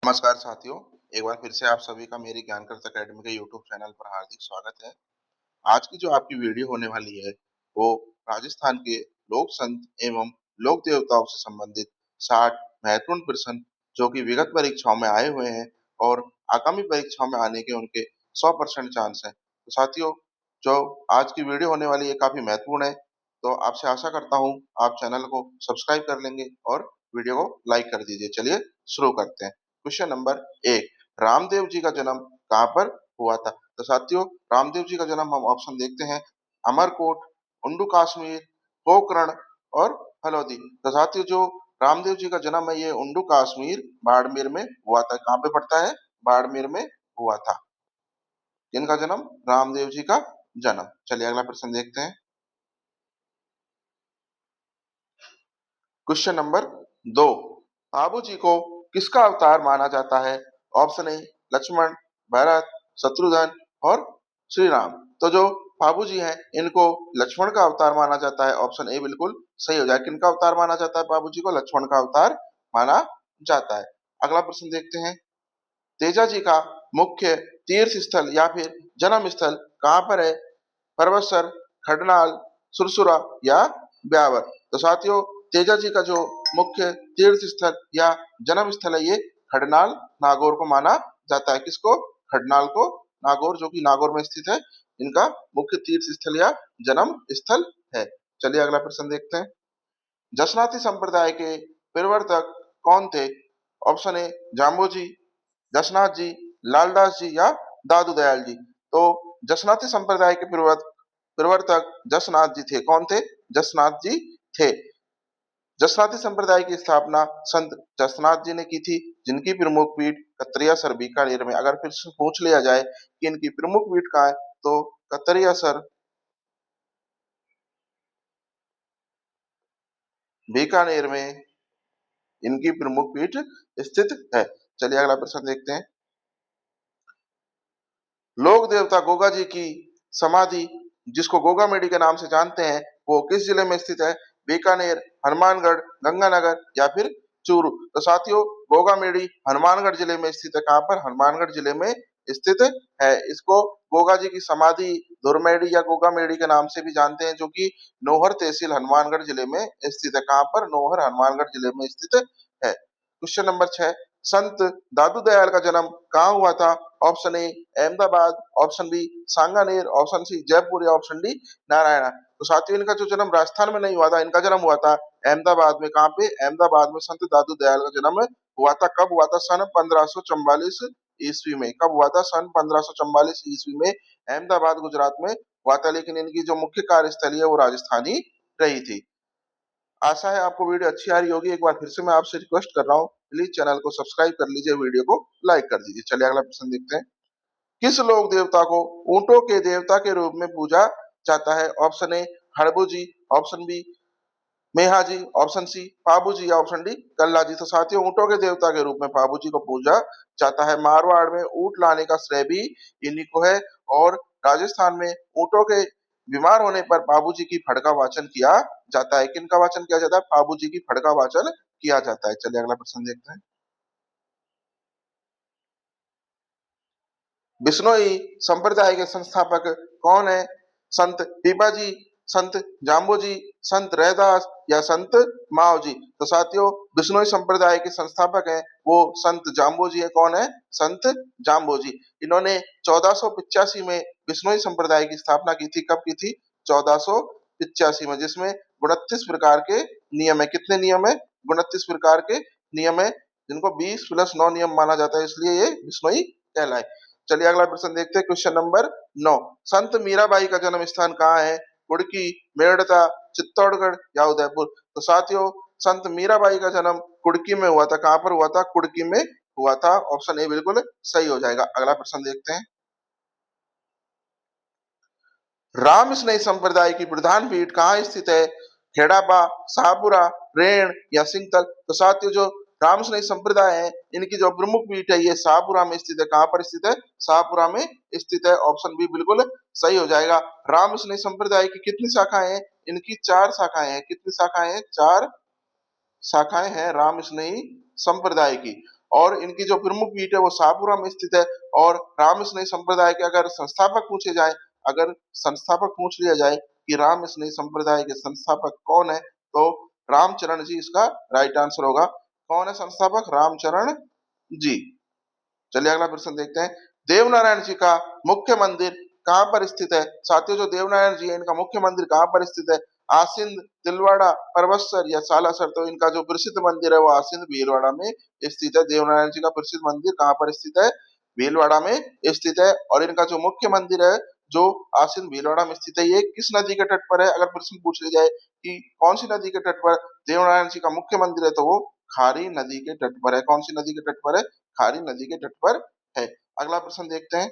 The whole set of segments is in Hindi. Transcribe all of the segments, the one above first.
नमस्कार साथियों, एक बार फिर से आप सभी का मेरी ज्ञानकृत अकेडमी के यूट्यूब चैनल पर हार्दिक स्वागत है। आज की जो आपकी वीडियो होने वाली है, वो राजस्थान के लोक संत एवं लोक देवताओं से संबंधित 60 महत्वपूर्ण प्रश्न जो कि विगत परीक्षाओं में आए हुए हैं और आगामी परीक्षाओं में आने के उनके 100% चांस हैं। तो साथियों, जो आज की वीडियो होने वाली है काफी महत्वपूर्ण है, तो आपसे आशा करता हूँ आप चैनल को सब्सक्राइब कर लेंगे और वीडियो को लाइक कर दीजिए। चलिए शुरू करते हैं। क्वेश्चन नंबर 1, रामदेव जी का जन्म कहाँ पर हुआ था? तो साथियों, रामदेव जी का जन्म हम ऑप्शन देखते हैं अमरकोट, उंडू कश्मीर, पोखरण और हल्द्वानी। तो साथियों, जो रामदेव जी का जन्म है ये उंडू कश्मीर बाड़मेर में हुआ था। कहाँ पे पड़ता है? बाड़मेर में हुआ था। किनका जन्म? रामदेव जी का जन्म। चलिए अगला प्रश्न देखते हैं। क्वेश्चन नंबर 2, बाबू जी को किसका अवतार माना जाता है? ऑप्शन ए लक्ष्मण, भरत, शत्रुघ्न और श्री राम। तो जो बाबू जी हैं इनको लक्ष्मण का अवतार माना जाता है। ऑप्शन ए बिल्कुल सही हो जाए। किनका अवतार माना जाता है? बाबू जी को लक्ष्मण का अवतार माना जाता है। अगला प्रश्न देखते हैं। तेजा जी का मुख्य तीर्थ स्थल या फिर जन्म स्थल कहाँ पर है? परबतसर, खडनाल, सुरसुरा या ब्यावर। तो साथियों, तेजा जी का जो मुख्य तीर्थ स्थल या जन्म स्थल है ये खडनाल नागौर को माना जाता है। किसको? खडनाल को। नागौर जो कि नागौर में स्थित है, इनका मुख्य तीर्थ स्थल या जन्म स्थल है। चलिए अगला प्रश्न देखते हैं। जसनाती संप्रदाय के प्रवर्तक कौन थे? ऑप्शन ए जाम्बोजी, जसनाथ जी, लालदास जी या दादू दयाल जी। तो जसनाती संप्रदाय के प्रवर्तक जसनाथ जी थे। कौन थे? जसनाथ जी थे। जसनाती संप्रदाय की स्थापना संत जसनाथ जी ने की थी, जिनकी प्रमुख पीठ कतरियासर बीकानेर में। अगर फिर से पूछ लिया जाए कि इनकी प्रमुख पीठ कहाँ है, तो कतरियासर बीकानेर में इनकी प्रमुख पीठ स्थित है। चलिए अगला प्रश्न देखते हैं। लोक देवता गोगा जी की समाधि, जिसको गोगा मेडी के नाम से जानते हैं, वो किस जिले में स्थित है? बीकानेर, हनुमानगढ़, गंगानगर या फिर चूरू। तो साथियों, गोगा मेडी हनुमानगढ़ जिले में स्थित है। कहाँ पर? हनुमानगढ़ जिले में स्थित है। इसको गोगा जी की समाधि धुरमेड़ी या गोगा मेडी के नाम से भी जानते हैं, जो कि नोहर तहसील हनुमानगढ़ जिले में स्थित है। कहाँ पर? नोहर हनुमानगढ़ जिले में स्थित है। क्वेश्चन नंबर 6, संत दादू दयाल का जन्म कहाँ हुआ था? Option A Ahmedabad, option B Sanganer, option C Jaipur या ऑप्शन डी नारायणा। तो साथियों, इनका जो जन्म राजस्थान में नहीं हुआ था, इनका जन्म हुआ था अहमदाबाद में। कहाँ पे? अहमदाबाद में संत दादू दयाल का जन्म हुआ था। कब हुआ था? सन 1544 ईस्वी में। कब हुआ था? सन 1544 ईस्वी में अहमदाबाद गुजरात में हुआ था। लेकिन इनकी जो मुख्य कार्यस्थली है वो राजस्थान ही रही थी। आशा है आपको वीडियो अच्छी आ रही होगी। एक बार फिर से मैं आपसे रिक्वेस्ट कर रहा हूँ, प्लीज चैनल को सब्सक्राइब कर लीजिए, वीडियो को लाइक कर दीजिए। चलिए अगला प्रश्न देखते हैं। किस लोक देवता को ऊंटों के देवता के रूप में पूजा जाता है? Option A Harbu ji, option B Meha ji, option C Pabu जी या ऑप्शन डी कल्ला जी। तो साथियों, ऊंटों के देवता के रूप में पाबू जी को पूजा जाता है। मारवाड़ में ऊंट लाने का श्रेय भी इन्हीं को है। और राजस्थान में ऊंटों के बीमार होने पर पाबू जी की फड़ का वाचन किया जाता है। किनका वाचन किया जाता है? पाबू जी की फड़ का वाचन किया जाता है। चलिए अगला प्रश्न देखते हैं। बिश्नोई संप्रदाय के संस्थापक कौन है? संत पीपाजी, संत जाम्बोजी, संत रैदास या संत माओ जी। तो साथियों, बिश्नोई संप्रदाय के संस्थापक हैं वो संत जाम्बोजी है। कौन है? संत जाम्बोजी। इन्होंने 1485 में बिश्नोई संप्रदाय की स्थापना की थी। कब की थी? 1485 में, जिसमें 29 प्रकार के नियम है। कितने नियम है? 29 प्रकार के नियम है, जिनको 20+9 नियम माना जाता है, इसलिए ये बिश्नोई कहलाए। चलिए अगला प्रश्न देखते हैं। क्वेश्चन नंबर 9, संत मीराबाई का जन्म स्थान कहाँ है? कुड़की, मेड़ता, चित्तौड़गढ़ या उदयपुर। तो साथियों, संत मीराबाई का जन्म कुड़की में हुआ था। कहाँ पर हुआ था? कुड़की में हुआ था। ऑप्शन ए बिल्कुल सही हो जाएगा। अगला प्रश्न देखते हैं। राम स्नेही संप्रदाय की प्रधान पीठ कहाँ स्थित है? खेड़ापा, शाहपुरा, रेण या सिंगतल। तो साथियों, जो राम स्नेही संप्रदाय है इनकी जो प्रमुख पीठ है ये शाहपुरा में स्थित है। कहाँ पर स्थित है? शाहपुरा में स्थित है। ऑप्शन बी बिल्कुल सही हो जाएगा। राम स्नेही संप्रदाय की कितनी शाखाएं हैं? इनकी 4 शाखाएं हैं। कितनी शाखाएं हैं? 4 शाखाएं हैं राम स्नेही संप्रदाय की। और इनकी जो प्रमुख पीठ है वो शाहपुरा में स्थित है। और राम स्नेही संप्रदाय के अगर संस्थापक पूछे जाए, अगर संस्थापक पूछ लिया जाए कि राम स्नेही संप्रदाय के संस्थापक कौन है, तो रामचरण जी इसका राइट आंसर होगा। कौन है संस्थापक? रामचरण जी। चलिए अगला प्रश्न देखते हैं। देवनारायण जी का मुख्य मंदिर कहाँ पर स्थित है? साथियों, जो देवनारायण जी है इनका मुख्य मंदिर कहाँ पर स्थित है? आसिंद, तिलवाड़ा, परबतसर या सालासर? तो इनका जो प्रसिद्ध मंदिर है वो आसिंद भीलवाड़ा में स्थित है। देवनारायण जी का प्रसिद्ध मंदिर कहाँ पर स्थित है? भीलवाड़ा में स्थित है। और इनका जो मुख्य मंदिर है जो आसिंद भीलवाड़ा में स्थित है, ये किस नदी के तट पर है? अगर प्रश्न पूछ लिया जाए कि कौन सी नदी के तट पर देवनारायण जी का मुख्य मंदिर है, तो वो खारी नदी के तट पर है। कौन सी नदी के तट पर है? खारी नदी के तट पर है। अगला प्रश्न देखते हैं।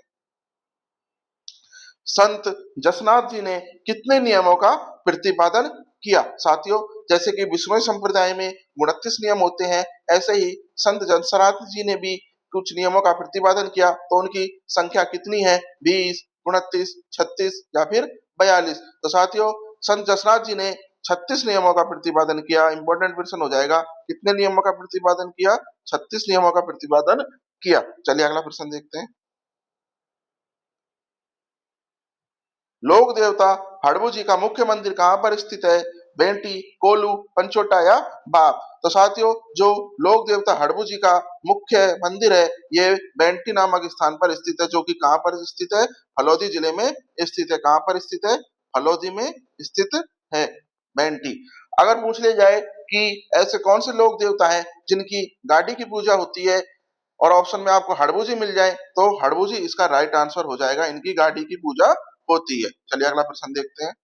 संत जसनाथ जी ने कितने नियमों का प्रतिपादन किया? साथियों, जैसे कि विष्णु संप्रदाय में 29 नियम होते हैं, ऐसे ही संत जसनाथ जी ने भी कुछ नियमों का प्रतिपादन किया। तो उनकी संख्या कितनी है? 20, 29, 36 या फिर 42? तो साथियों, संत जसनाथ जी ने 36 नियमों का प्रतिपादन किया। इंपॉर्टेंट प्रश्न हो जाएगा, कितने नियमों का प्रतिपादन किया? 36 नियमों का प्रतिपादन किया। चलिए अगला प्रश्न देखते हैं। लोक देवता हड़बू जी का मुख्य मंदिर कहाँ पर स्थित है? बेंटी, कोल्लू, पंचोटा या बाप? तो साथियों, जो लोक देवता हड़बू जी का मुख्य मंदिर है ये बेंटी नामक स्थान पर स्थित है, जो कि कहाँ पर स्थित है? हल्द्वानी जिले में स्थित है। कहाँ पर स्थित है? हल्द्वानी में स्थित है बेंटी। अगर पूछ लिया जाए कि ऐसे कौन से लोक देवता हैं जिनकी गाड़ी की पूजा होती है, और ऑप्शन में आपको हड़बू जी मिल जाए, तो हड़बू जी इसका राइट आंसर हो जाएगा। इनकी गाड़ी की पूजा होती है। चलिए अगला प्रश्न देखते हैं।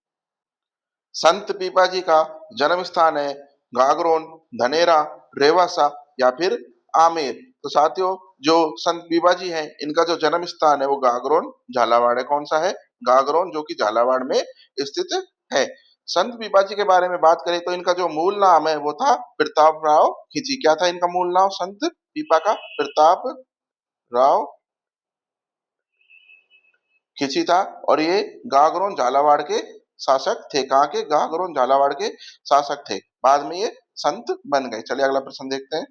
संत पीपा जी का जन्म स्थान है गागरोन, धनेरा, रेवासा या फिर आमेर? तो साथियों, जो संत पीपा जी हैं इनका जो जन्म स्थान है वो गागरोन झालावाड़ है। कौन सा है? गागरोन, जो कि झालावाड़ में स्थित है। संत पीपा जी के बारे में बात करें तो इनका जो मूल नाम है वो था प्रताप राव खिची। क्या था इनका मूल नाम संत पीपा का? प्रताप राव खिची था। और ये गागरोन झालावाड़ के शासक थे। कहाँ के? गागरोन झालावाड़ के शासक थे। बाद में ये संत बन गए। चलिए अगला प्रश्न देखते हैं।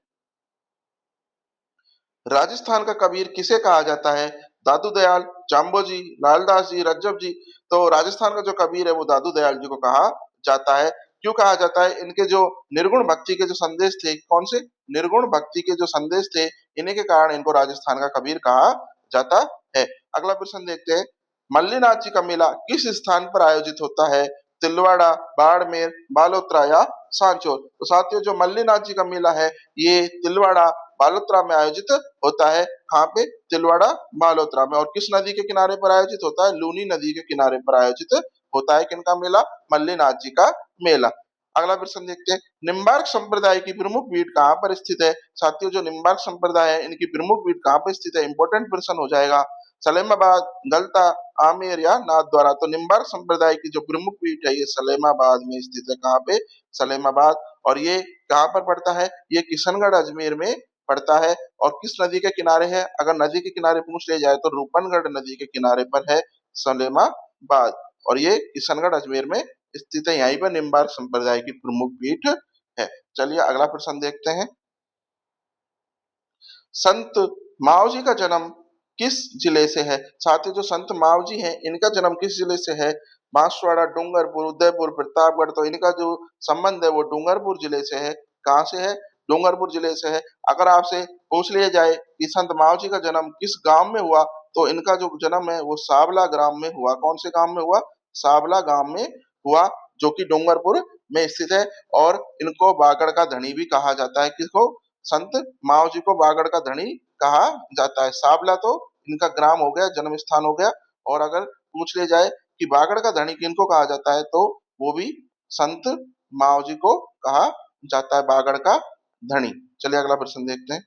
राजस्थान का कबीर किसे कहा जाता है? दादू दयाल, जाम्बोजी, लालदास जी, रज्जब जी? तो राजस्थान का जो कबीर है वो दादू दयाल जी को कहा जाता है। क्यों कहा जाता है? इनके जो निर्गुण भक्ति के जो संदेश थे, कौन से? निर्गुण भक्ति के जो संदेश थे, इन्हीं के कारण इनको राजस्थान का कबीर कहा जाता है। अगला प्रश्न देखते हैं। मल्लीनाथ जी का मेला किस स्थान पर आयोजित होता है? तिलवाड़ा, बाड़मेर, बालोतरा या सांचौर? तो साथियों, जो मल्लीनाथ जी का मेला है ये तिलवाड़ा, बालोतरा में आयोजित होता है। कहाँ पे? तिलवाड़ा, बालोतरा में। और किस नदी के किनारे पर आयोजित होता है? लूनी नदी के किनारे पर आयोजित होता है। किनका मेला? मल्लीनाथ जी का मेला। अगला प्रश्न देखते हैं। निम्बार्क संप्रदाय की प्रमुख पीठ कहाँ पर स्थित है? साथियों, जो निम्बार्क संप्रदाय है इनकी प्रमुख पीठ कहाँ पर स्थित है? इंपॉर्टेंट प्रश्न हो जाएगा। सलेमाबाद, गलता, आमेर या नाथद्वारा? तो निम्बार्क संप्रदाय की जो प्रमुख पीठ है ये सलेमाबाद में स्थित है। कहाँ पे? सलेमाबाद। और ये कहाँ पर पड़ता है? ये किशनगढ़ अजमेर में पड़ता है। और किस नदी के किनारे है? अगर नदी के किनारे पूछ लिया जाए तो रूपनगढ़ नदी के किनारे पर है सलेमाबाद। और ये किशनगढ़ अजमेर में स्थित है। यहीं पर निम्बार्क संप्रदाय की प्रमुख पीठ है। चलिए अगला प्रश्न देखते हैं। संत मावजी जी का जन्म किस जिले से है? साथियों, जो संत मावजी जी हैं इनका जन्म किस जिले से है? बांसवाड़ा, डूंगरपुर, उदयपुर, प्रतापगढ़? तो इनका जो संबंध है वो डूंगरपुर जिले से है। कहाँ से है? डूंगरपुर जिले से है। अगर आपसे पूछ लिया जाए कि संत मावजी जी का जन्म किस गांव में हुआ, तो इनका जो जन्म है वो सावला ग्राम में हुआ। कौन से गांव में हुआ? सावला गांव में हुआ, जो कि डूंगरपुर में स्थित है। और इनको बागड़ का धनी भी कहा जाता है। किसको? संत माव जी को बागड़ का धनी कहा जाता है। सावला तो इनका ग्राम हो गया, जन्म स्थान हो गया। और अगर पूछ ले जाए कि बागड़ का धनी किनको कहा जाता है, तो वो भी संत माव जी को कहा जाता है, बागड़ का धनी। चलिए अगला प्रश्न देखते हैं।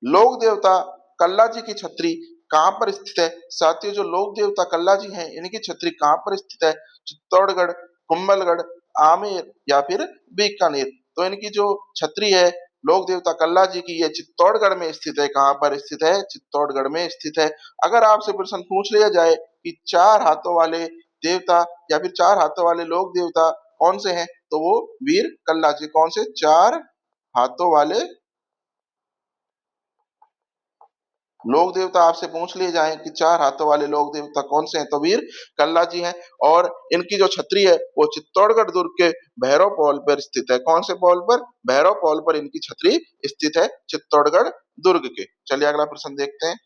लोक देवता कल्ला जी की छतरी कहाँ पर स्थित है? साथियों, जो लोक देवता कल्ला जी हैं इनकी छतरी कहाँ पर स्थित है? चित्तौड़गढ़, कुंभलगढ़, आमेर या फिर बीकानेर? तो इनकी जो छतरी है लोक देवता कल्ला जी की, ये चित्तौड़गढ़ में स्थित है। कहाँ पर स्थित है? चित्तौड़गढ़ में स्थित है। अगर आपसे प्रश्न पूछ लिया जाए कि चार हाथों वाले देवता या फिर चार हाथों वाले लोक देवता कौन से हैं, तो वो वीर कल्ला जी। कौन से? चार हाथों वाले लोक देवता आपसे पूछ लिए जाएं कि चार हाथों वाले लोक देवता कौन से हैं, तो वीर कल्ला जी हैं। और इनकी जो छतरी है वो चित्तौड़गढ़ दुर्ग के भैरव पॉल पर स्थित है। कौन से पॉल पर? भैरव पॉल पर इनकी छतरी स्थित है, चित्तौड़गढ़ दुर्ग के। चलिए अगला प्रश्न देखते हैं।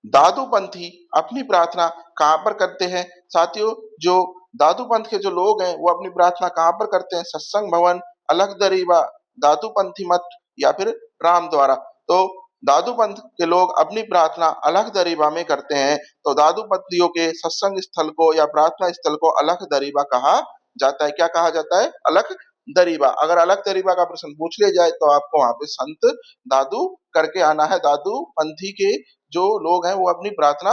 दादू पंथी अपनी प्रार्थना कहाँ पर करते हैं? साथियों, जो दादू पंथ के जो लोग हैं वो अपनी प्रार्थना कहाँ पर करते हैं? सत्संग भवन, अलख दरीबा, दादू पंथी मठ या फिर राम द्वारा। तो दादू पंथ के लोग अपनी प्रार्थना अलख दरीबा में करते हैं। तो दादू पंथियों के सत्संग स्थल को या प्रार्थना स्थल को अलख दरीबा कहा जाता है। क्या कहा जाता है? अलख दरीबा। अगर अलख दरीबा का प्रश्न पूछ लिया जाए तो आपको वहां पे संत दादू करके आना है। दादू पंथी के जो लोग हैं वो अपनी प्रार्थना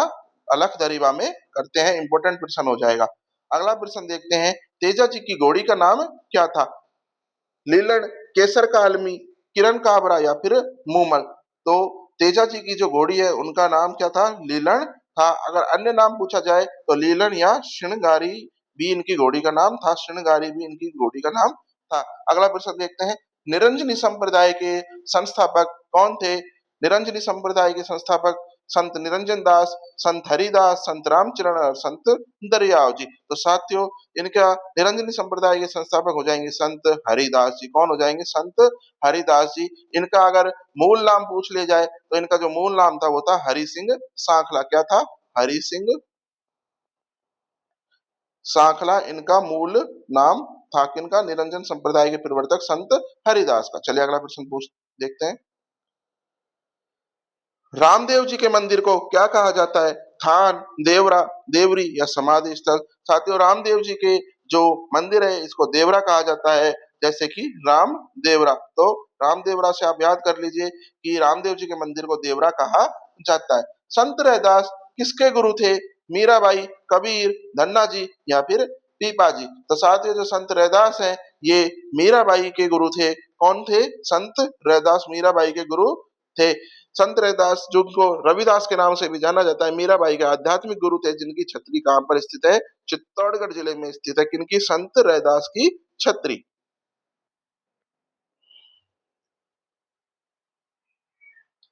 अलख दरीबा में करते हैं। इंपॉर्टेंट प्रश्न हो जाएगा। अगला प्रश्न देखते हैं। तेजा जी की घोड़ी का नाम क्या था? लीलन, केसर का आलमी, किरण काबरा या फिर मूमल। तो तेजा जी की जो घोड़ी है उनका नाम क्या था? लीलन था। अगर अन्य नाम पूछा जाए तो लीलन या श्रृंगारी भी इनकी घोड़ी का नाम था। श्रृंगारी भी इनकी घोड़ी का नाम था। अगला प्रश्न देखते हैं। निरंजनी संप्रदाय के संस्थापक कौन थे? निरंजनी संप्रदाय के संस्थापक संत निरंजन दास, संत हरिदास, संत रामचरण और संत दरियाव जी। तो साथियों, इनका निरंजनी संप्रदाय के संस्थापक हो जाएंगे संत हरिदास जी। कौन हो जाएंगे? संत हरिदास जी। इनका अगर मूल नाम पूछ लिया जाए तो इनका जो मूल नाम था वो था हरि सिंह सांखला। क्या था? हरि सिंह सांखला इनका मूल नाम था। किनका? निरंजन संप्रदाय के प्रवर्तक संत हरिदास का। चलिए अगला प्रश्न पूछ देखते हैं। रामदेव जी के मंदिर को क्या कहा जाता है? थान, देवरा, देवरी या समाधि स्थल। साथियों, रामदेव जी के जो मंदिर है इसको देवरा कहा जाता है, जैसे कि राम देवरा। तो राम देवरा से आप याद कर लीजिए कि रामदेव जी के मंदिर को देवरा कहा जाता है। संत रैदास किसके गुरु थे? मीराबाई, कबीर, धन्ना जी या फिर पीपा जी। तो साथियों, जो संत रैदास हैं ये मीराबाई के गुरु थे। कौन थे? संत रैदास मीराबाई के गुरु थे। संत रैदास जिनको रविदास के नाम से भी जाना जाता है, मीराबाई के आध्यात्मिक गुरु थे, जिनकी छतरी कहां पर स्थित है? चित्तौड़गढ़ जिले में स्थित है। किनकी? संत रैदास की छतरी।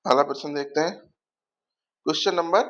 अगला प्रश्न देखते हैं। Question number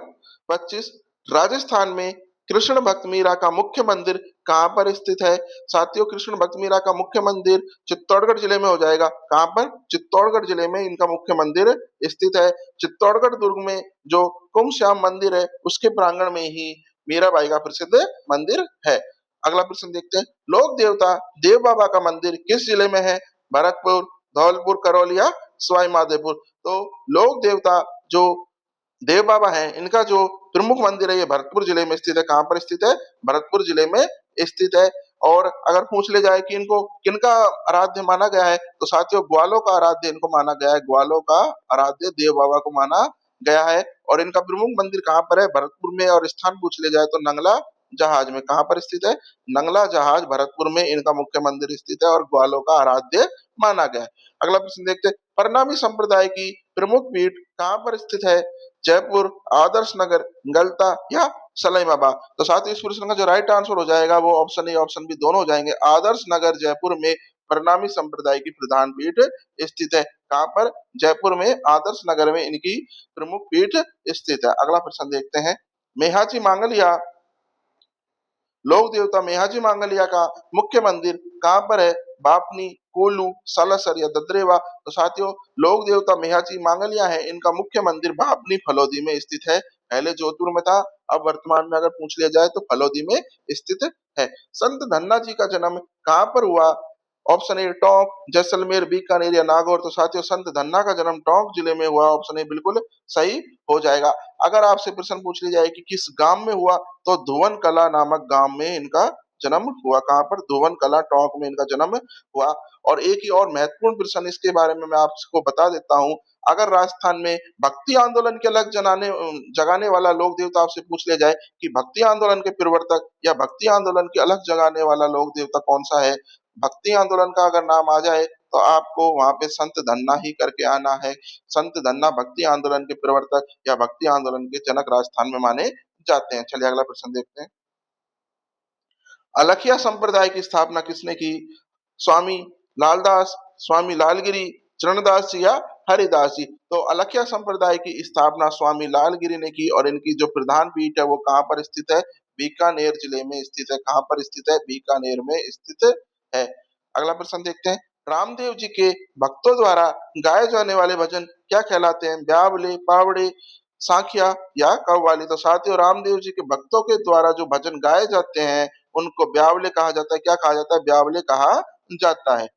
25। राजस्थान में कृष्ण भक्त मीरा का मुख्य मंदिर कहां पर स्थित है? साथियों, कृष्ण भक्त मीरा का मुख्य मंदिर चित्तौड़गढ़ जिले में हो जाएगा। कहां पर? चित्तौड़गढ़ जिले में इनका मुख्य मंदिर स्थित है। चित्तौड़गढ़ दुर्ग में जो कुंभ श्याम मंदिर है उसके प्रांगण में ही मीराबाई का प्रसिद्ध मंदिर है। अगला प्रश्न देखते हैं। लोक देवता देव बाबा का मंदिर किस जिले में है? भरतपुर, धौलपुर, करौली या सवाई माधोपुर। तो लोक देवता जो देव बाबा हैं इनका जो प्रमुख मंदिर है ये भरतपुर जिले में स्थित है। कहां पर स्थित है? भरतपुर जिले में स्थित है। और अगर पूछ ले जाए कि इनको किनका आराध्य माना गया है तो साथियों, ग्वालों का आराध्य इनको माना गया है। ग्वालों का आराध्य देव बाबा को माना गया है। और इनका प्रमुख मंदिर कहां पर है? भरतपुर में। और स्थान पूछ ले जाए तो नंगला जहाज में। कहां पर स्थित है? नंगला जहाज भरतपुर में इनका मुख्य मंदिर स्थित है और ग्वालों का आराध्य माना गया है। अगला प्रश्न देखते हैं। परनामी संप्रदाय की प्रमुख पीठ कहां पर स्थित है? जयपुर, आदर्श नगर, गलता या सलाइमाबाद। तो साथ ही इस प्रश्न का जो राइट आंसर हो जाएगा वो ऑप्शन ए ऑप्शन बी दोनों हो जाएंगे। आदर्श नगर जयपुर में परनामी संप्रदाय की प्रधान पीठ स्थित है। कहां पर? जयपुर में आदर्श नगर में इनकी प्रमुख पीठ स्थित है। अगला प्रश्न देखते हैं। मेहाची मांगलिया लोक देवता मेहाजी मांगलिया का मुख्य मंदिर कहां पर है? बापनी, कोल्लू, सालासर या ददरेवा। तो साथियों, लोक देवता मेहाजी मांगलिया है, इनका मुख्य मंदिर बापनी फलोदी में स्थित है। पहले जोधपुर में था, अब वर्तमान में अगर पूछ लिया जाए तो फलोदी में स्थित है। संत धन्ना जी का जन्म कहां पर हुआ? ऑप्शन ए टोंक, जैसलमेर, बीकानेर या नागौर। तो साथियों, संत धन्ना का जन्म टोंक जिले में हुआ। ऑप्शन ए बिल्कुल सही हो जाएगा। अगर आपसे प्रश्न पूछ लिया जाए कि किस गांव में हुआ तो धुवन कला नामक गांव में इनका जन्म हुआ। कहां पर? धुवन कला टोंक में इनका जन्म हुआ। और एक ही और महत्वपूर्ण प्रश्न इसके बारे में मैं आपको बता देता हूं। अगर राजस्थान में भक्ति आंदोलन के अलग जगाने वाला लोक देवता आपसे पूछ लिया जाए कि भक्ति आंदोलन के प्रवर्तक या भक्ति आंदोलन के अलग जगाने वाला लोक देवता कौन सा है, भक्ति आंदोलन का अगर नाम आ जाए तो आपको वहां पे संत धन्ना ही करके आना है। संत धन्ना भक्ति आंदोलन के प्रवर्तक या भक्ति आंदोलन के जनक राजस्थान में माने जाते हैं। चलिए अगला प्रश्न देखते हैं। अलखिया संप्रदाय की स्थापना किसने की? स्वामी लालदास, स्वामी लालगिरी, चरणदास जी या हरिदास जी। तो अलखिया संप्रदाय की स्थापना स्वामी लालगिरी ने की और इनकी जो प्रधान पीठ है वो कहाँ पर स्थित है? बीकानेर जिले में स्थित है। कहाँ पर स्थित है? बीकानेर में स्थित है। अगला प्रश्न देखते हैं, रामदेव जी के भक्तों द्वारा गाए जाने वाले भजन क्या कहलाते हैं? ब्यावले, पावड़े, साखिया या कव्वाली। तो साथियों, रामदेव जी के भक्तों के द्वारा जो भजन गाए जाते हैं उनको ब्यावले कहा जाता है। क्या कहा जाता है? ब्यावले कहा जाता है।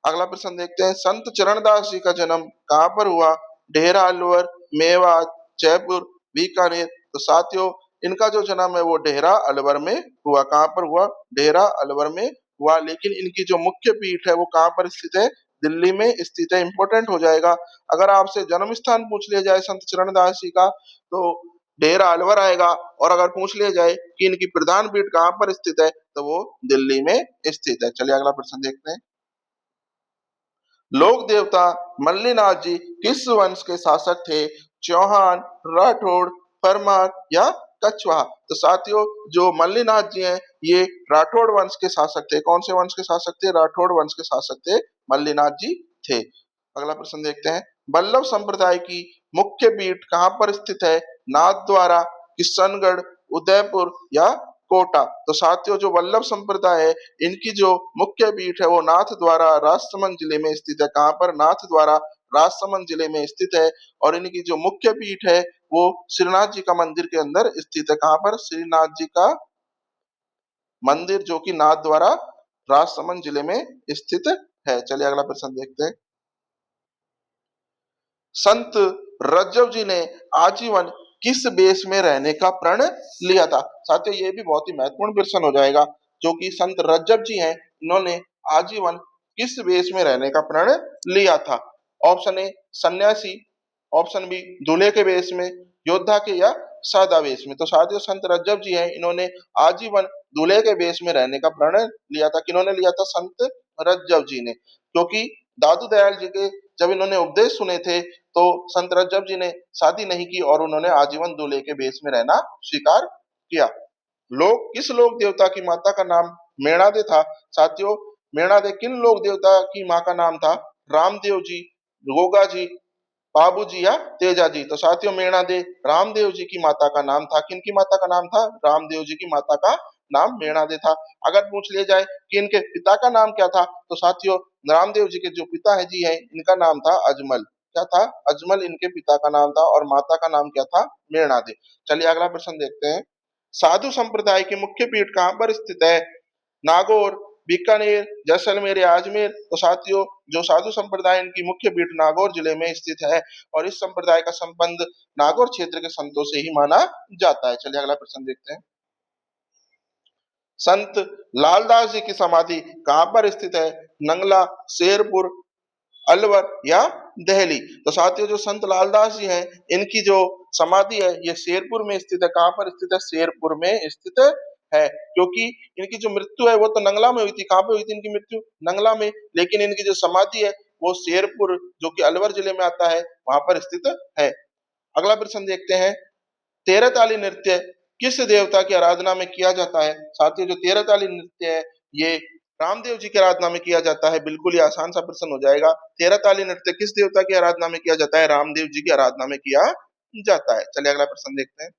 अगला प्रश्न देखते हैं, संत चरणदास जी का जन्म कहाँ पर हुआ? डेरा अलवर, मेवात, जयपुर, बीकानेर। तो साथियों, इनका जो जन्म है वो डेरा अलवर में हुआ। कहाँ पर हुआ? डेरा अलवर में हुआ। लेकिन इनकी जो मुख्य पीठ है वो कहाँ पर स्थित है? दिल्ली में स्थित है। इंपॉर्टेंट हो जाएगा। अगर आपसे जन्म स्थान पूछ लिया जाए संत चरणदास जी का तो डेरा अलवर आएगा, और अगर पूछ लिया जाए कि इनकी प्रधान पीठ कहाँ पर स्थित है तो वो दिल्ली में स्थित है। चलिए अगला प्रश्न देखते हैं, लोक देवता मल्लीनाथ जी किस वंश के शासक थे? चौहान, राठौड़, परमार या कछवाहा। तो साथियों, जो मल्लीनाथ जी हैं ये राठौड़ वंश के शासक थे। कौन से वंश के शासक थे? राठौड़ वंश के शासक थे मल्लीनाथ जी थे। अगला प्रश्न देखते हैं, वल्लभ संप्रदाय की मुख्य पीठ कहाँ पर स्थित है? नाथद्वारा, किशनगढ़, उदयपुर या कोटा। तो साथियों, जो वल्लभ संप्रदाय है इनकी जो मुख्य पीठ है वो नाथ द्वारा राजसमंद जिले में स्थित है। कहाँ पर? नाथ द्वारा राजसमंद जिले में स्थित है। और इनकी जो मुख्य पीठ है वो श्रीनाथ जी का मंदिर के अंदर स्थित है। कहाँ पर? श्रीनाथ जी का मंदिर जो कि नाथ द्वारा राजसमंद जिले में स्थित है। चलिए अगला प्रश्न देखते हैं, संत रज्जव जी ने आजीवन किस वेश में रहने का प्रण लिया था? साथियों, ये भी बहुत ही महत्वपूर्ण प्रश्न हो जाएगा। जो कि संत रज्जव जी हैं इन्होंने आजीवन किस वेश में रहने का प्रण लिया था? ऑप्शन ए सन्यासी, ऑप्शन बी दूल्हे के वेश में, योद्धा के या सादा वेश में। तो साथियों, संत रज्जव जी हैं इन्होंने आजीवन दूल्हे के वेश में रहने का प्रण लिया था। किन्होंने लिया था? संत रज्जव जी ने। क्योंकि दादू दयाल जी के जब इन्होंने उपदेश सुने थे तो संत रज्जव जी ने शादी नहीं की और उन्होंने आजीवन दूल्हे के वेश में रहना स्वीकार किया। लोग किस लोक देवता की माता का नाम मेणादे था? साथियों, मेणादे किन लोक देवता की मां का नाम था? रामदेव जी, गोगा जी, बाबू जी या तेजा जी। तो साथियों, मेणादे रामदेव जी की माता का नाम था। किन की माता का नाम था? रामदेव जी की माता का नाम मेणादे था। अगर पूछ लिया जाए कि इनके पिता का नाम क्या था तो साथियों, रामदेव जी के जो पिता है जी है इनका नाम था अजमल। क्या था? अजमल इनके पिता का नाम था। और माता का नाम क्या था? मेणादे। चलिए अगला प्रश्न देखते हैं, साधु संप्रदाय की मुख्य पीठ कहाँ पर स्थित है? नागौर, बीकानेर, जैसलमेर या अजमेर। तो साथियों, जो साधु संप्रदाय इनकी मुख्य पीठ नागौर जिले में स्थित है और इस संप्रदाय का संबंध नागौर क्षेत्र के संतों से ही माना जाता है। चलिए अगला प्रश्न देखते हैं, संत लालदास जी की समाधि कहाँ पर स्थित है? नंगला, शेरपुर, अलवर या दहली। तो साथियों, जो संत लालदास जी हैं इनकी जो समाधि है ये शेरपुर में स्थित है। कहाँ पर स्थित है? शेरपुर में स्थित है। क्योंकि इनकी जो मृत्यु है वो तो नंगला में हुई थी। कहाँ पे हुई थी इनकी मृत्यु? नंगला में। लेकिन इनकी जो समाधि है वो शेरपुर जो कि अलवर जिले में आता है वहां पर स्थित है। अगला प्रश्न देखते हैं, तेरह ताली नृत्य किस देवता की आराधना में किया जाता है? साथियों, जो तेरह ताली नृत्य है ये रामदेव जी की आराधना में किया जाता है। बिल्कुल ही आसान सा प्रश्न हो जाएगा। तेरह ताली नृत्य किस देवता की आराधना में किया जाता है? रामदेव जी की आराधना में किया जाता है। चलिए अगला प्रश्न देखते हैं,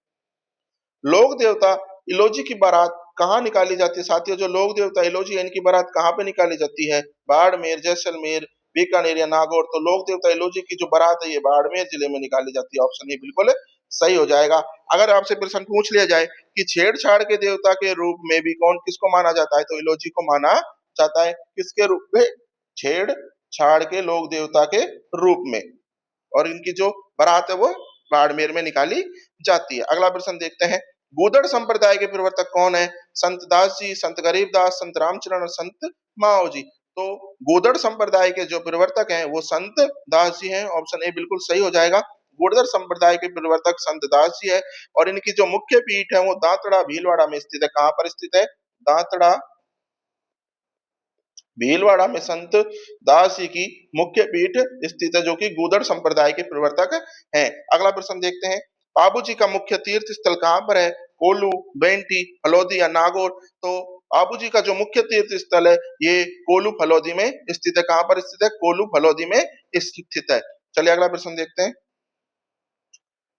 लोक देवता इलोजी की बारात कहाँ निकाली जाती है? साथियों, जो लोक देवता इलोजी है इनकी बारात कहाँ पे निकाली जाती है? बाड़मेर, जैसलमेर, बीकानेर या नागौर। तो लोक देवता इलोजी की जो बारात है ये बाड़मेर जिले में निकाली जाती है। ऑप्शन ए बिल्कुल सही हो जाएगा। अगर आपसे प्रश्न पूछ लिया जाए कि छेड़छाड़ के देवता के रूप में भी कौन किसको माना जाता है तो इलोजी को माना जाता है। किसके रूप में? छेड़छाड़ के लोक देवता के रूप में। और इनकी जो बारात है वो बाड़मेर में निकाली जाती है। अगला प्रश्न देखते हैं, गूदड़ संप्रदाय के प्रवर्तक कौन है? संत दास जी, संत गरीबदास, संत रामचरण और संत माओ जी। तो गूदड़ संप्रदाय के जो प्रवर्तक हैं वो संत दास जी हैं। ऑप्शन ए बिल्कुल सही हो जाएगा। गूदड़ संप्रदाय के प्रवर्तक संत दास जी है और इनकी जो मुख्य पीठ है वो दांतड़ा भीलवाड़ा में स्थित है। कहाँ पर स्थित है? दांतड़ा भीलवाड़ा में संत दास जी की मुख्य पीठ स्थित है जो कि गूदड़ संप्रदाय के प्रवर्तक हैं। अगला प्रश्न देखते हैं, बाबू जी का मुख्य तीर्थ स्थल कहाँ पर है? कोल्लू, बेंटी, फलोदी या नागौर। तो बाबू जी का जो मुख्य तीर्थ स्थल है ये कोल्लू फलोदी में स्थित है। कहाँ पर स्थित है? कोल्लू फलोदी में स्थित है। चलिए अगला प्रश्न देखते हैं।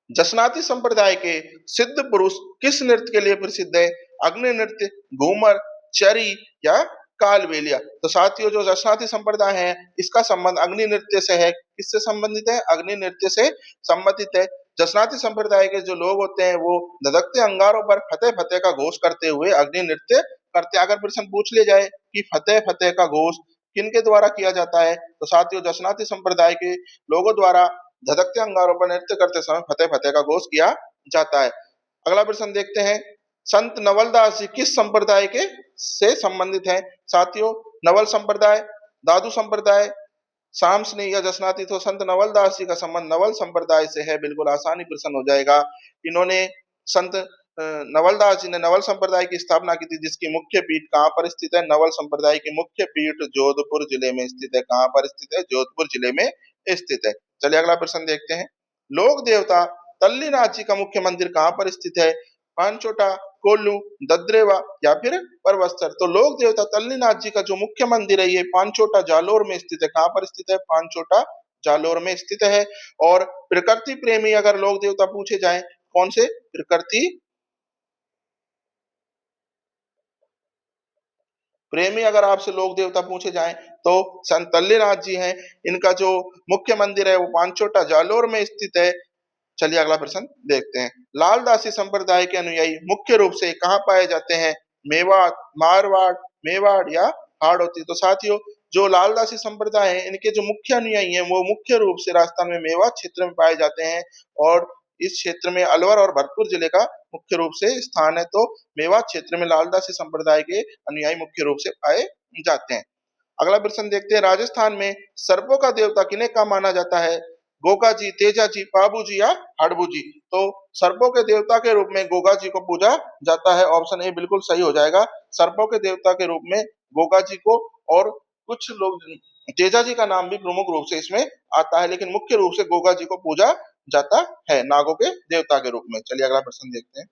जसनाती संप्रदाय के सिद्ध पुरुष किस नृत्य के लिए प्रसिद्ध है? अग्नि नृत्य, घूमर, चरी या कालबेलिया। तो साथियों जो जसनाती संप्रदाय है इसका संबंध अग्नि नृत्य से है। किससे संबंधित है? अग्नि नृत्य से संबंधित है। जसनाती संप्रदाय के जो लोग होते हैं वो धधकते अंगारों पर फतेह फतेह का घोष करते हुए अग्नि नृत्य करते हैं। अगर प्रश्न पूछ लिया जाए कि फतेह फतेह का घोष किनके द्वारा किया जाता है, तो साथियों जसनाती संप्रदाय के लोगों द्वारा धधकते अंगारों पर नृत्य करते समय फतेह फतेह का घोष किया जाता है। अगला प्रश्न देखते हैं। संत नवलदास जी किस संप्रदाय के से संबंधित है? साथियों नवल संप्रदाय, दादू संप्रदाय, शाम स्नेही या जसनाती। तो संत नवलदास जी का संबंध नवल संप्रदाय से है। बिल्कुल आसानी प्रश्न हो जाएगा। इन्होंने संत नवलदास जी ने नवल संप्रदाय की स्थापना की थी, जिसकी मुख्य पीठ कहाँ पर स्थित है? नवल संप्रदाय की मुख्य पीठ जोधपुर जिले में स्थित है। कहाँ पर स्थित है? जोधपुर जिले में स्थित है। चलिए अगला प्रश्न देखते हैं। लोक देवता तल्लीनाथ जी का मुख्य मंदिर कहाँ पर स्थित है? पांचोटा, कोल्लू, दद्रेवा या फिर परबस्तर। तो लोक देवता तल्लीनाथ जी का जो मुख्य मंदिर है ये पांचोटा जालोर में स्थित है। कहाँ पर स्थित है? पांचोटा जालोर में स्थित है। और प्रकृति प्रेमी अगर लोक देवता पूछे जाए, कौन से? प्रकृति प्रेमी अगर आपसे लोक देवता पूछे जाएं तो संत तल्लीनाथ जी हैं। इनका जो मुख्य मंदिर है वो पांचोटा जालोर में स्थित है। चलिए अगला प्रश्न देखते हैं। लालदासी संप्रदाय के अनुयायी मुख्य रूप से कहाँ पाए जाते हैं? मेवात, मारवाड़, मेवाड़ या हाड़ौती। तो साथियों जो लालदासी संप्रदाय है इनके जो मुख्य अनुयायी हैं वो मुख्य रूप से राजस्थान में मेवात क्षेत्र में पाए जाते हैं। और इस क्षेत्र में अलवर और भरतपुर जिले का मुख्य रूप से स्थान है। तो मेवात क्षेत्र में लालदासी संप्रदाय के अनुयायी मुख्य रूप से पाए जाते हैं। अगला प्रश्न देखते हैं। राजस्थान में सर्पों का देवता किन्हें का माना जाता है? गोगा जी, तेजा जी, पाबू जी या हड़बू जी। तो सर्पों के देवता के रूप में गोगा जी को पूजा जाता है। ऑप्शन ए बिल्कुल सही हो जाएगा। सर्पों के देवता के रूप में गोगा जी को, और कुछ लोग तेजा जी का नाम भी प्रमुख रूप से इसमें आता है, लेकिन मुख्य रूप से गोगा जी को पूजा जाता है नागों के देवता के रूप में। चलिए अगला प्रश्न देखते हैं।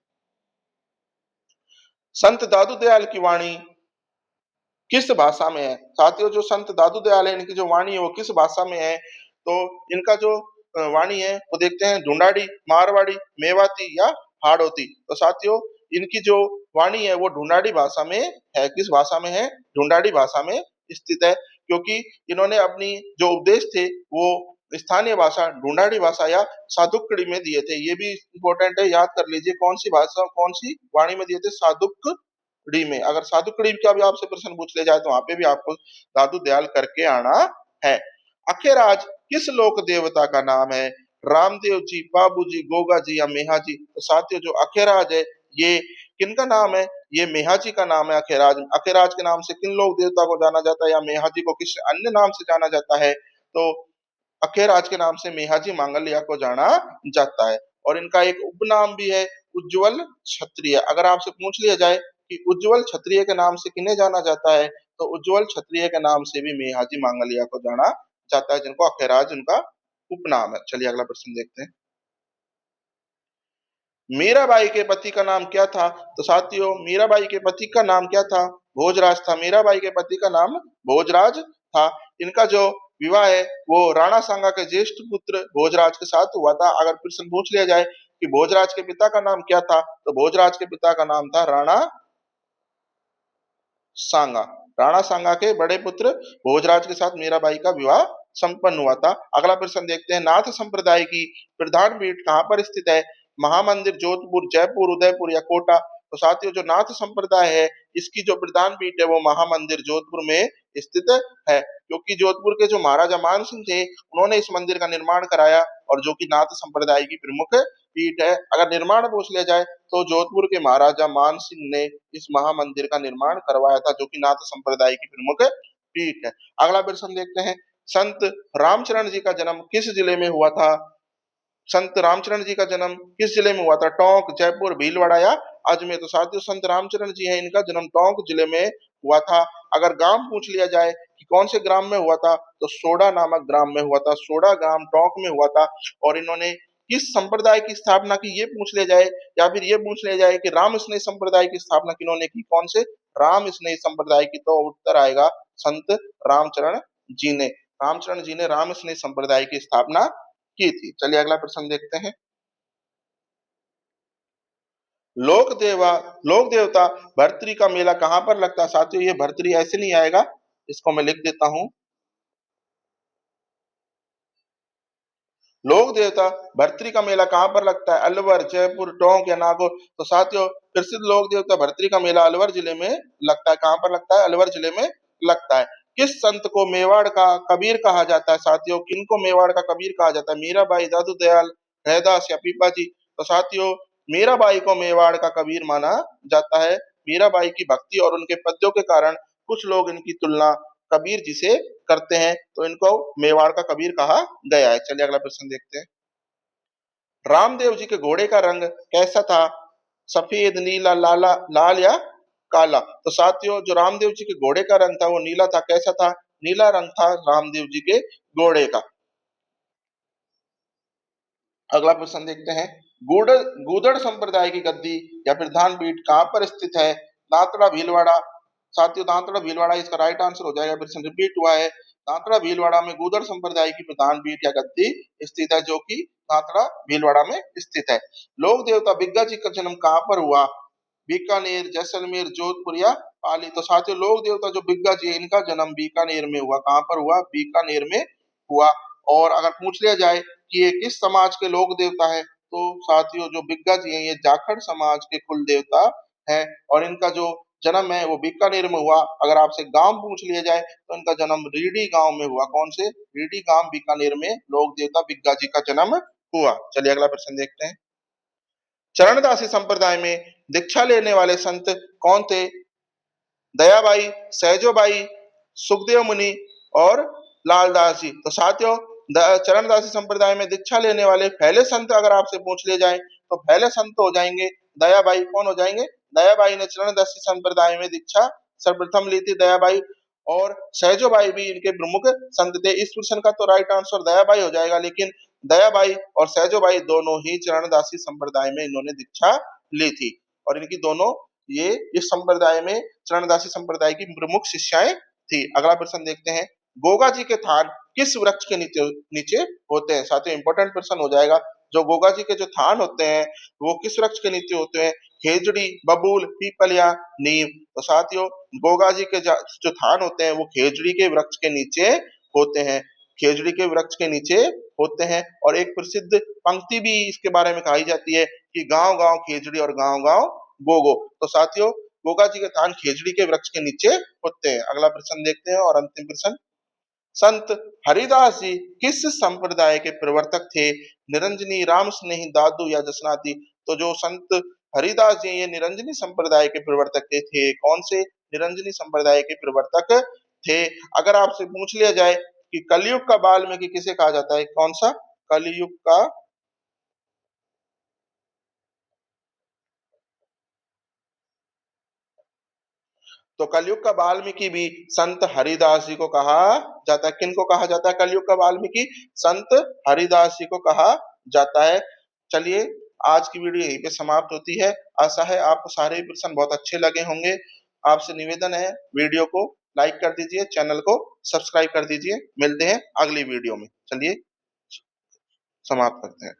संत दादू दयाल की वाणी किस भाषा में है? साथियों जो संत दादू दयाल है इनकी जो वाणी है वो किस भाषा में है? तो इनका जो वाणी है वो देखते हैं ढूंढाड़ी, मारवाड़ी, मेवाती या हाड़ौती। तो साथियों इनकी जो वाणी है वो ढूंढाड़ी भाषा में है। किस भाषा में है? ढूंढाड़ी भाषा में स्थित है। क्योंकि इन्होंने अपनी जो उपदेश थे वो स्थानीय भाषा ढूंढाड़ी भाषा या सादुक्कड़ी में दिए थे। ये भी इंपॉर्टेंट है, याद कर लीजिए कौन सी भाषा कौन सी वाणी में दिए थे? सादुक्कड़ी में। अगर सादुक्कड़ी का भी आपसे प्रश्न पूछ लिया जाए तो वहां पे भी आपको दादू दयाल करके आना है। अखेराज किस लोक देवता का नाम है? रामदेव जी, बाबू जी, गोगा जी या मेहा जी। तो साथियों जो अखेराज है ये किनका नाम है? ये मेहा जी का नाम है। अखेराज अखेराज के नाम से किन लोक देवता को जाना जाता है, या मेहा जी को किस अन्य नाम से जाना जाता है? तो अखेराज के नाम से मेहाजी मांगलिया को जाना जाता है। और इनका एक उपनाम भी है उज्जवल क्षत्रिय। अगर आपसे पूछ लिया जाए कि उज्जवल क्षत्रिय के नाम से किन्हें जाना जाता है, तो उज्जवल क्षत्रिय के नाम से भी मेहाजी मांगलिया को जाना जाता है, जिनको अखेराज उनका उपनाम है। चलिए अगला प्रश्न देखते हैं। मीराबाई के पति का नाम क्या था? तो साथियों मीराबाई के पति का नाम क्या था? भोजराज था। मीराबाई के पति का नाम भोजराज था। इनका जो विवाह है वो राणा सांगा के ज्येष्ठ पुत्र भोजराज के साथ हुआ था। अगर प्रश्न पूछ लिया जाए कि भोजराज के पिता का नाम क्या था, तो भोजराज के पिता का नाम था राणा सांगा। राणा सांगा के बड़े पुत्र भोजराज के साथ मीराबाई का विवाह संपन्न हुआ था। अगला प्रश्न देखते हैं। नाथ संप्रदाय की प्रधान पीठ कहाँ पर स्थित है? महामंदिर, जोधपुर, जयपुर, उदयपुर या कोटा। तो साथियों जो नाथ संप्रदाय है इसकी जो प्रधान पीठ है वो महामंदिर जोधपुर में स्थित है। क्योंकि जोधपुर के जो महाराजा मान सिंह थे उन्होंने इस मंदिर का निर्माण कराया, और जो कि नाथ संप्रदाय की प्रमुख पीठ है। अगर निर्माण पूछ लिया जाए तो जोधपुर के महाराजा मान सिंह ने इस महामंदिर का निर्माण करवाया था, जो कि नाथ संप्रदाय की प्रमुख पीठ है। अगला प्रश्न देखते हैं। संत रामचरण जी का जन्म किस जिले में हुआ था? संत रामचरण जी का जन्म किस जिले में हुआ था? टोंक, जयपुर, भीलवाड़ा या अजमेर। तो साथियों संत रामचरण जी है इनका जन्म टोंक जिले में हुआ था। अगर ग्राम पूछ लिया जाए कि कौन से ग्राम में हुआ था, तो सोडा नामक ग्राम में हुआ था। सोडा ग्राम टोंक में हुआ था। और इन्होंने किस संप्रदाय की स्थापना की ये पूछ लिया जाए, या फिर ये पूछ लिया जाए कि राम स्नेह संप्रदाय की स्थापना किन्होंने की, कौन से? राम स्नेह संप्रदाय की। तो उत्तर आएगा संत रामचरण जी ने। रामचरण जी ने राम स्नेह संप्रदाय की स्थापना की थी। चलिए अगला प्रश्न देखते हैं। लोक देवा लोक देवता भर्तृ का मेला कहाँ पर लगता है? साथियों ये भर्तृ ऐसे नहीं आएगा, इसको मैं लिख देता हूं। लोक देवता भर्तृ का मेला कहाँ पर लगता है? अलवर, जयपुर, टोंक या नागौर? तो साथियों प्रसिद्ध लोक देवता भर्तृ का मेला अलवर जिले में लगता है। कहाँ पर लगता है? अलवर जिले में लगता है। किस संत को मेवाड़ का कबीर कहा जाता है? साथियों किनको मेवाड़ का कबीर कहा जाता है? मीराबाई, दादू दयाल, रैदास या पीपा जी? तो साथियों मीराबाई को मेवाड़ का कबीर माना जाता है। मीराबाई की भक्ति और उनके पद्यों के कारण कुछ लोग इनकी तुलना कबीर जी से करते हैं, तो इनको मेवाड़ का कबीर कहा गया है। चलिए अगला प्रश्न देखते हैं। रामदेव जी के घोड़े का रंग कैसा था? सफेद, नीला, लाला लाल या काला? तो साथियों जो रामदेव जी के घोड़े का रंग था वो नीला था। कैसा था? नीला रंग था रामदेव जी के घोड़े का। अगला प्रश्न देखते हैं। गूढ़ गूदड़ संप्रदाय की गद्दी या फिर दानपीठ कहाँ पर स्थित है? दांतड़ा, भीलवाड़ा? साथियों दांतड़ा भीलवाड़ा इसका राइट आंसर हो जाएगा। प्रश्न रिपीट हुआ है। दांतड़ा भीलवाड़ा में गूदड़ संप्रदाय की प्रधान पीठ या गद्दी स्थित है, जो कि दांतड़ा भीलवाड़ा में स्थित है। लोक देवता बिग्गा जी का जन्म कहाँ पर हुआ? बीकानेर, जैसलमेर, जोधपुर या पाली? तो साथियों लोक देवता जो बिग्गा जी है इनका जन्म बीकानेर में हुआ। कहाँ पर हुआ? बीकानेर में हुआ। और अगर पूछ लिया जाए कि ये किस समाज के लोक देवता है, तो साथियों जो बिग्गा जी हैं ये जाखड़ समाज के कुल देवता है। और इनका जो जन्म है वो बीकानेर में हुआ। अगर आपसे गांव पूछ लिया जाए तो इनका जन्म रीडी गांव में हुआ। कौन से? रीडी गांव बीकानेर में लोक देवता बिग्गा जी का जन्म हुआ। चलिए अगला प्रश्न देखते हैं। चरणदासी संप्रदाय में दीक्षा लेने वाले संत कौन थे? दयाबाई, सहजोबाई, सुखदेव मुनि और लालदास जी? तो साथियों चरणदासी संप्रदाय में दीक्षा लेने वाले पहले संत अगर आपसे पूछ लिए जाए तो पहले संत हो जाएंगे दयाबाई। कौन हो जाएंगे? दयाबाई ने चरणदासी संप्रदाय में दीक्षा सर्वप्रथम ली थी, दयाबाई। और सहजोबाई भी इनके प्रमुख संत थे। इस प्रश्न का तो राइट आंसर दयाबाई हो जाएगा, लेकिन दयाबाई और सहजोबाई दोनों ही चरणदासी संप्रदाय में इन्होंने दीक्षा ली थी। और इनकी दोनों ये इस संप्रदाय में चरणदासी संप्रदाय की प्रमुख शिष्याएं थी। अगला प्रश्न देखते हैं। गोगा जी के थान किस वृक्ष के नीचे नीचे होते हैं? साथियों इंपॉर्टेंट प्रश्न हो जाएगा। जो गोगा जी के जो थान होते हैं वो किस वृक्ष के नीचे होते हैं? खेजड़ी, बबूल, पीपल या नीम? तो साथियों गोगा जी के जो थान होते हैं वो खेजड़ी के वृक्ष के नीचे होते हैं। खेजड़ी के वृक्ष के नीचे होते हैं। और एक प्रसिद्ध पंक्ति भी इसके बारे में कही जाती है कि गांव गांव खेजड़ी और गांव गांव गोगो। तो साथियों गोगा जी के थान खेजड़ी के वृक्ष के नीचे होते हैं। अगला प्रश्न देखते हैं और अंतिम प्रश्न। संत हरिदास जी किस संप्रदाय के प्रवर्तक थे? निरंजनी, राम स्नेही, दादू या जसनाती? तो जो संत हरिदास जी ये निरंजनी संप्रदाय के प्रवर्तक थे। कौन से? निरंजनी संप्रदाय के प्रवर्तक थे। अगर आपसे पूछ लिया जाए कि कलयुग का वाल्मीकि किसे कहा जाता है? कौन सा? कलयुग का तो कलयुग का वाल्मीकि भी संत हरिदास जी को कहा जाता है। किनको कहा जाता है कलयुग का वाल्मीकि? संत हरिदास जी को कहा जाता है। चलिए आज की वीडियो यहीं पे समाप्त होती है। आशा है आपको सारे ही प्रश्न बहुत अच्छे लगे होंगे। आपसे निवेदन है वीडियो को लाइक कर दीजिए, चैनल को सब्सक्राइब कर दीजिए। मिलते हैं अगली वीडियो में। चलिए समाप्त करते हैं।